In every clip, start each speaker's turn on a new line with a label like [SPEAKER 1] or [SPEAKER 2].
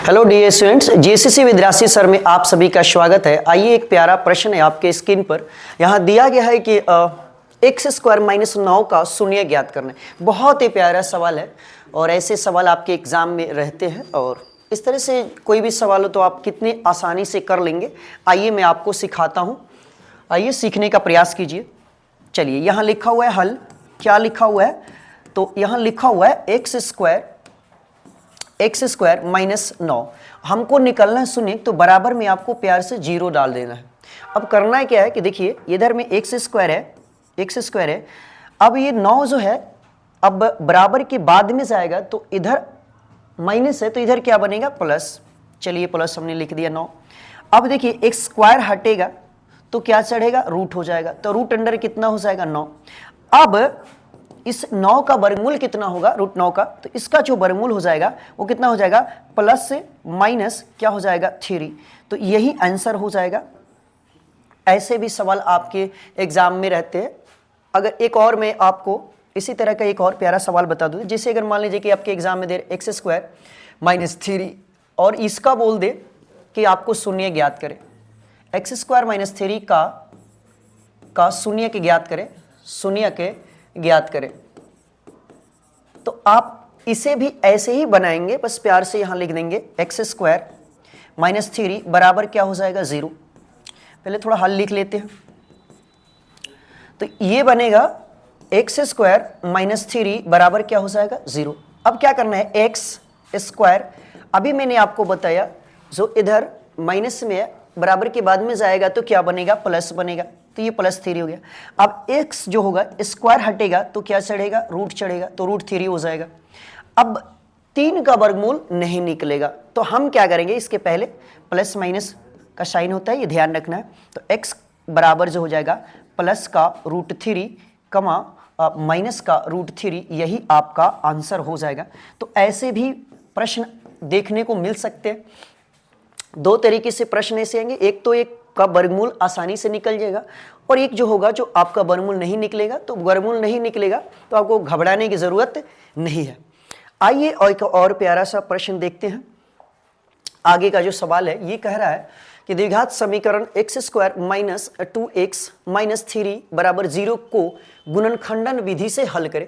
[SPEAKER 1] Hello dear students, GCC with Rashi sir में आप सभी का स्वागत है। आइए एक प्यारा प्रश्न है आपके स्क्रीन पर। यहाँ दिया गया है कि एक्स स्क्वायर माइनस 9 का शून्य ज्ञात करना है। बहुत ही प्यारा सवाल है और ऐसे सवाल आपके एग्जाम में रहते हैं और इस तरह से कोई भी सवाल हो तो आप कितने आसानी से कर लेंगे। आइए मैं आपको सिखाता हूँ, आइए सीखने का प्रयास कीजिए। चलिए यहाँ लिखा हुआ है हल, क्या लिखा हुआ है तो यहाँ लिखा हुआ है एक्स स्क्वायर माइनस 9 हमको निकलना है शून्य, तो बराबर में आपको प्यार से 0 डाल देना है। अब करना है क्या है कि देखिए इधर में एक्स स्क्वायर है, अब ये 9 जो है अब बराबर के बाद में जाएगा तो इधर माइनस है तो इधर क्या बनेगा प्लस। चलिए प्लस हमने लिख दिया 9। अब देखिए एक्स स्क्वायर हटेगा तो क्या चढ़ेगा रूट हो जाएगा, तो रूट अंडर कितना हो जाएगा 9। अब इस 9 का वर्गमूल कितना होगा रूट 9 का, तो इसका जो वर्गमूल हो जाएगा वो कितना हो जाएगा प्लस से माइनस क्या हो जाएगा 3। तो यही आंसर हो जाएगा। ऐसे भी सवाल आपके एग्जाम में रहते हैं। अगर एक और मैं आपको इसी तरह का एक और प्यारा सवाल बता दूं, जैसे अगर मान लीजिए कि आपके एग्जाम में दे एक्स स्क्वायर माइनस 3 और इसका बोल दे कि आपको शून्य ज्ञात करें। एक्स स्क्वायर माइनस 3 का शून्य के ज्ञात करें, शून्य के ज्ञात करें, तो आप इसे भी ऐसे ही बनाएंगे, बस प्यार से यहां लिख देंगे एक्स स्क्वायर माइनस 3 बराबर क्या हो जाएगा 0। पहले थोड़ा हल लिख लेते हैं, तो ये बनेगा एक्स स्क्वायर माइनस 3 बराबर क्या हो जाएगा 0। अब क्या करना है एक्स स्क्वायर, अभी मैंने आपको बताया जो इधर माइनस में है बराबर के बाद में जाएगा तो क्या बनेगा प्लस बनेगा, तो ये प्लस 3 हो गया। अब x जो होगा स्क्वायर हटेगा तो क्या चढ़ेगा रूट चढ़ेगा, तो रूट 3 हो जाएगा। अब 3 का वर्गमूल नहीं निकलेगा तो हम क्या करेंगे, इसके पहले प्लस माइनस का साइन होता है, ये ध्यान रखना है। तो x बराबर जो हो जाएगा प्लस का रूट 3 कमा माइनस का रूट 3, यही आपका आंसर हो जाएगा। तो ऐसे भी प्रश्न देखने को मिल सकते हैं। दो तरीके से प्रश्न ऐसे आएंगे, एक तो एक का वर्गमूल आसानी से निकल जाएगा और एक जो होगा जो आपका वर्गमूल नहीं निकलेगा। तो वर्गमूल नहीं निकलेगा तो आपको घबराने की जरूरत नहीं है। आइए और एक और प्यारा सा प्रश्न देखते हैं। आगे का जो सवाल है ये कह रहा है कि द्विघात समीकरण x square minus 2x minus 3 बराबर 0 को गुणनखंडन विधि से हल करें।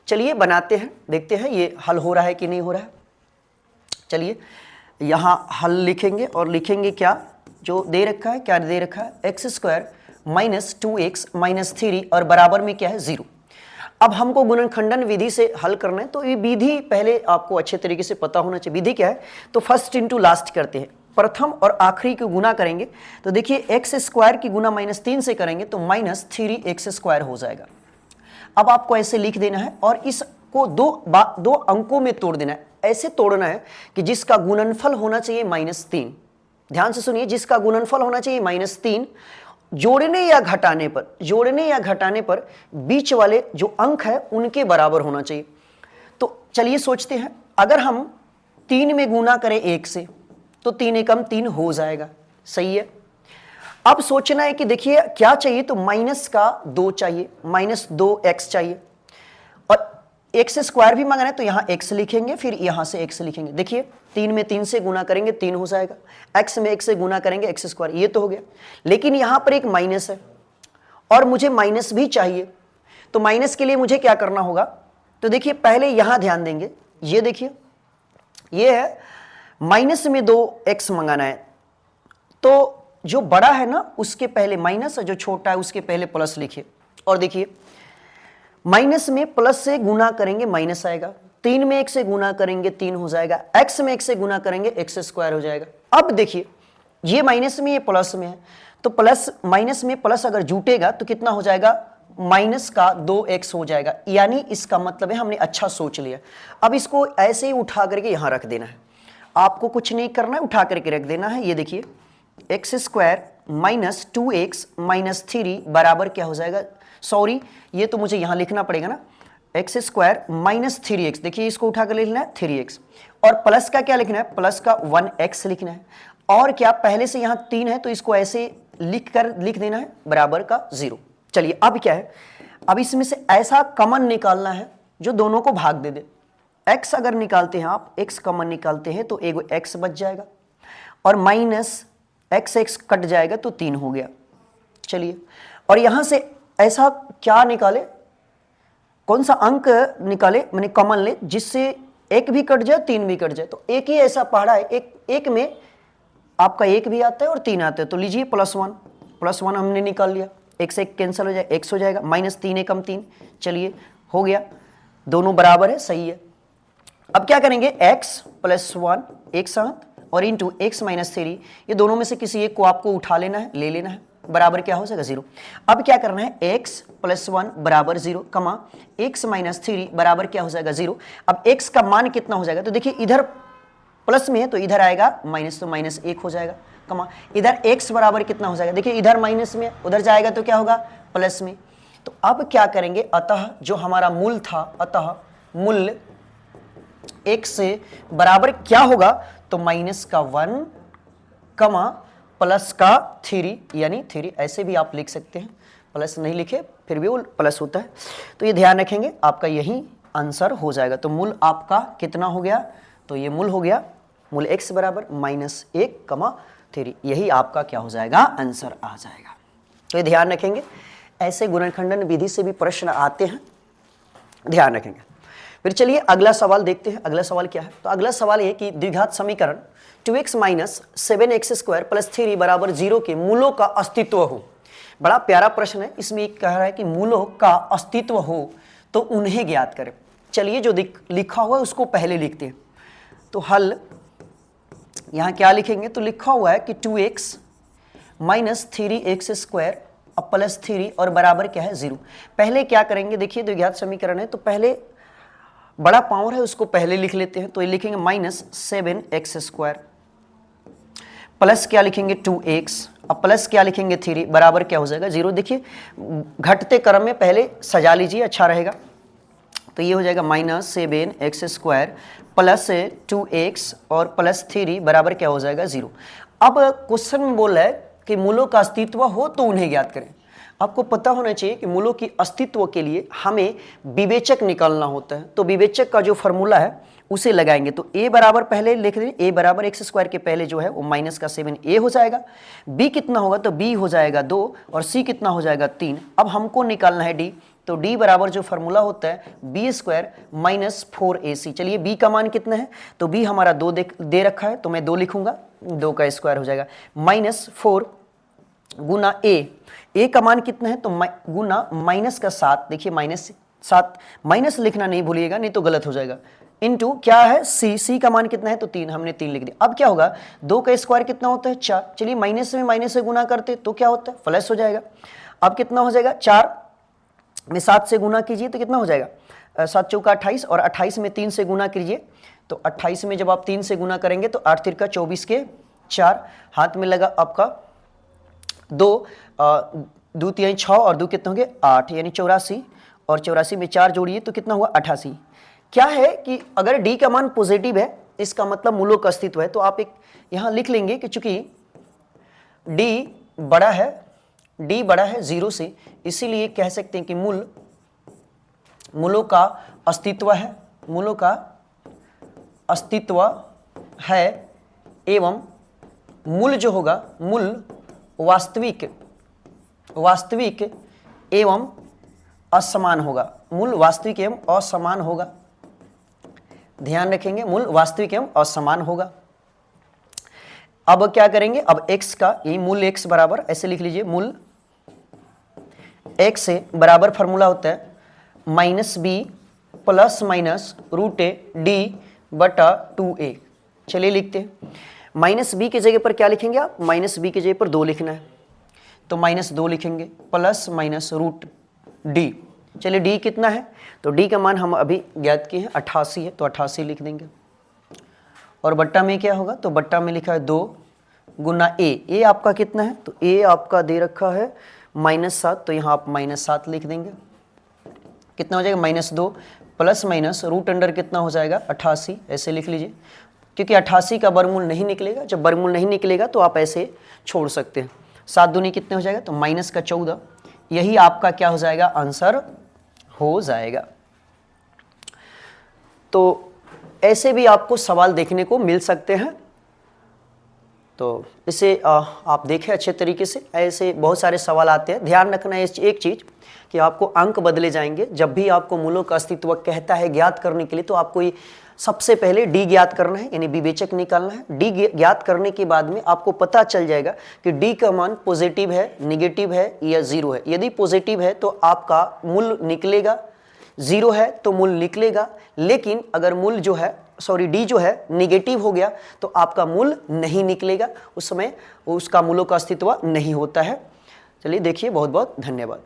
[SPEAKER 1] चलिए बनाते हैं, देखते हैं ये हल हो रहा है कि नहीं हो रहा है। चलिए यहां हल लिखेंगे और लिखेंगे क्या जो दे रखा है, क्या दे रखा है x square minus 2x minus 3 और बराबर में क्या है 0। अब हमको गुणनखंडन विधि से हल करना है, तो ये विधि पहले आपको अच्छे तरीके से पता होना चाहिए। विधि क्या है, तो फर्स्ट इंटू लास्ट करते हैं, प्रथम और आखिरी को गुना करेंगे। तो देखिए एक्स स्क्वायर की गुना माइनस 3 से करेंगे तो माइनस 3x स्क्वायर हो जाएगा। अब आपको ऐसे लिख देना है और इसको दो अंकों में तोड़ देना है। ऐसे तोड़ना है कि जिसका गुणनफल होना चाहिए -3। ध्यान से सुनिए, जिसका गुणनफल होना चाहिए -3, जोड़ने या घटाने पर बीच वाले जो अंक है उनके बराबर होना चाहिए। तो चलिए सोचते हैं, अगर हम 3 में गुना करें 1 से तो 3 एकम 3 हो जाएगा, सही है। अब सोचना है कि देखिए क्या चाहिए, तो माइनस का 2 चाहिए, -2x चाहिए और एक्स स्क्वायर भी मांगना है तो यहां x लिखेंगे, फिर यहां से x लिखेंगे। देखिए 3 में 3 से गुना करेंगे 3 हो जाएगा, x में 1 से गुना करेंगे एक्स स्क्वायर, ये तो हो गया। लेकिन यहां पर एक माइनस है और मुझे माइनस भी चाहिए, तो माइनस के लिए मुझे क्या करना होगा, तो देखिए पहले यहां ध्यान देंगे। ये देखिए ये है माइनस में 2x मंगाना है, तो जो बड़ा है ना उसके पहले माइनस और जो छोटा है उसके पहले प्लस लिखिए। और देखिए माइनस में प्लस से गुना करेंगे माइनस आएगा, 3 में 1 से गुना करेंगे 3 हो जाएगा, x में 1 से गुना करेंगे एक्स स्क्वायर हो जाएगा। अब देखिए ये माइनस में ये प्लस में है, तो प्लस माइनस में प्लस अगर जुटेगा तो कितना हो जाएगा माइनस का 2x हो जाएगा। यानी इसका मतलब है हमने अच्छा सोच लिया। अब इसको ऐसे ही उठा करके यहां रख देना है, आपको कुछ नहीं करना है, उठा करके रख देना है। ये देखिए x square minus 2x minus 3 बराबर क्या हो जाएगा, सॉरी ये तो मुझे यहां लिखना पड़ेगा ना, एक्स स्क्वायर माइनस 3x, देखिए इसको उठा कर लिखना है 3x और प्लस का क्या लिखना है, प्लस का 1x लिखना है। और क्या पहले से यहां 3 है तो इसको ऐसे लिख देना है बराबर का 0। चलिए अब क्या है, अब इसमें से ऐसा कॉमन निकालना है जो दोनों को भाग दे दे। x अगर निकालते हैं आप, x कॉमन निकालते हैं तो एगो x बच जाएगा और माइनस x कट जाएगा तो 3 हो गया। चलिए, और यहां से ऐसा क्या निकाले, कौन सा अंक निकाले, मैंने कॉमन ले जिससे एक भी कट जाए 3 भी कट जाए। तो एक ही ऐसा पहाड़ा है, एक में आपका 1 भी आता है और 3 आता है, तो लीजिए +1 हमने निकाल लिया, एक से एक कैंसिल हो जाए, x हो जाएगा, -3 एकम 3। चलिए हो गया, दोनों बराबर है, सही है। अब क्या करेंगे, x + 1 एक साथ और इंटू x - 3, ये दोनों में से किसी एक को आपको उठा लेना है, ले लेना है, बराबर क्या हो जाएगा 0। अब क्या करना है, x + 1 बराबर 0, कमा x - 3 बराबर क्या हो जाएगा 0। अब x का मान कितना हो जाएगा, तो देखिए इधर प्लस में है तो इधर आएगा माइनस, तो -1 हो जाएगा, कमा इधर x बराबर कितना हो जाएगा, देखिए इधर माइनस में उधर जाएगा तो क्या होगा प्लस में। तो अब क्या करेंगे, अतः जो हमारा मूल था, अतः मूल्य x से बराबर क्या होगा, तो -1 कमा +3 यानी 3, ऐसे भी आप लिख सकते हैं, प्लस नहीं लिखे फिर भी वो प्लस होता है। तो ये ध्यान रखेंगे, आपका यही आंसर हो जाएगा। तो मूल आपका कितना हो गया, तो ये मूल हो गया, मूल x बराबर -1, 3, यही आपका क्या हो जाएगा, आंसर आ जाएगा। तो ये ध्यान रखेंगे, ऐसे गुणनखंडन विधि से भी प्रश्न आते हैं, ध्यान रखेंगे। फिर चलिए अगला सवाल देखते हैं। अगला सवाल क्या है, तो अगला सवाल है कि द्विघात समीकरण 2x - 7x² + 3 बराबर 0 के मूलों का अस्तित्व हो। बड़ा प्यारा प्रश्न है, इसमें एक कह रहा है कि मूलों का अस्तित्व हो तो उन्हें ज्ञात करें। चलिए जो लिखा हुआ है उसको पहले लिखते हैं। तो हल यहां क्या लिखेंगे, तो लिखा हुआ है कि 2x - 3x² + 3 और बराबर क्या है 0। पहले क्या करेंगे, देखिए द्विघात समीकरण है तो पहले बड़ा पावर है उसको पहले लिख लेते हैं। तो ये लिखेंगे -7x² प्लस क्या लिखेंगे 2x, अब प्लस क्या लिखेंगे 3 बराबर क्या हो जाएगा 0। देखिए घटते क्रम में पहले सजा लीजिए, अच्छा रहेगा। तो ये हो जाएगा -7x² प्लस 2x और +3 बराबर क्या हो जाएगा 0। अब क्वेश्चन में बोल रहा है कि मूलों का अस्तित्व हो तो उन्हें ज्ञात करें। आपको पता होना चाहिए कि मूलों की अस्तित्व के लिए हमें विवेचक निकालना होता है। तो विवेचक का जो फॉर्मूला है उसे लगाएंगे। तो a बराबर पहले लिख दें, a बराबर x² के पहले जो है वो -7a हो जाएगा। b कितना होगा, तो b हो जाएगा 2 और c कितना हो जाएगा 3। अब हमको निकालना है d, तो d बराबर जो फॉर्मूला होता है b² - 4ac। चलिए b का मान कितना है, तो b हमारा 2 दे रखा है तो मैं 2 लिखूंगा, 2 का स्क्वायर हो जाएगा -4 गुना a का मान कितना है, तो गुना -7, देखिए -7 माइनस लिखना नहीं भूलिएगा नहीं तो गलत हो जाएगा, इनटू क्या है c का मान कितना है, तो 3, हमने 3 लिख दिया। अब क्या होगा, 2 का स्क्वायर कितना होता है 4। चलिए माइनस में माइनस से गुना करते तो क्या होता है प्लस हो जाएगा। अब कितना हो जाएगा, 4 में 7 से गुना कीजिए तो कितना हो जाएगा 7 चौका 28 और 28 में 3 से गुना कीजिए तो 28 में जब आप 3 से गुना करेंगे तो 8 तिरका 24 के 4, हाथ में लगा आपका 2 2 3 6 और 2 कितने होंगे 8 यानी 84 और 84 में 4 जोड़िए तो कितना हुआ 88। क्या है कि अगर d का मान पॉजिटिव है इसका मतलब मूलों का अस्तित्व है। तो आप एक यहां लिख लेंगे कि चूंकि d बड़ा है 0 से, इसीलिए कह सकते हैं कि मूलों का अस्तित्व है, मूलों का अस्तित्व है एवं मूल जो होगा मूल वास्तविक एवं असमान होगा, मूल वास्तविक एवं असमान होगा। ध्यान रखेंगे, मूल वास्तविक एवं असमान होगा। अब क्या करेंगे, अब x का ये मूल x बराबर ऐसे लिख लीजिए, मूल x से बराबर फॉर्मूला होता है -b ± √d/2a। चलिए लिखते हैं, -b की जगह पर क्या लिखेंगे आप, -b की जगह पर 2 लिखना है तो -2 लिखेंगे +√d। चलिए d कितना है, तो d का मान हम अभी ज्ञात किए हैं 88 है तो 88 लिख देंगे। और बट्टा में क्या होगा, तो बट्टा में लिखा है 2 गुना a आपका कितना है, तो a आपका दे रखा है -7 तो यहाँ आप -7 लिख देंगे। कितना हो जाएगा -2 प्लस माइनस रूट अंडर कितना हो जाएगा 88, ऐसे लिख लीजिए क्योंकि 88 का वर्गमूल नहीं निकलेगा। जब वर्गमूल नहीं निकलेगा तो आप ऐसे छोड़ सकते हैं। 7 दूनी कितने हो जाएगा, तो -14। यही आपका क्या हो जाएगा, आंसर हो जाएगा। तो ऐसे भी आपको सवाल देखने को मिल सकते हैं। तो इसे आप देखें अच्छे तरीके से, ऐसे बहुत सारे सवाल आते हैं। ध्यान रखना है एक चीज़ कि आपको अंक बदले जाएंगे। जब भी आपको मूलों का अस्तित्व कहता है ज्ञात करने के लिए, तो आपको ये सबसे पहले डी ज्ञात करना है, यानी विवेचक निकालना है। डी ज्ञात करने के बाद में आपको पता चल जाएगा कि डी का मान पॉजिटिव है, निगेटिव है या जीरो है। यदि पॉजिटिव है तो आपका मूल निकलेगा, जीरो है तो मूल निकलेगा। लेकिन अगर मूल जो है डी जो है निगेटिव हो गया तो आपका मूल नहीं निकलेगा, उस समय उसका मूलों का अस्तित्व नहीं होता है। चलिए देखिए, बहुत बहुत धन्यवाद।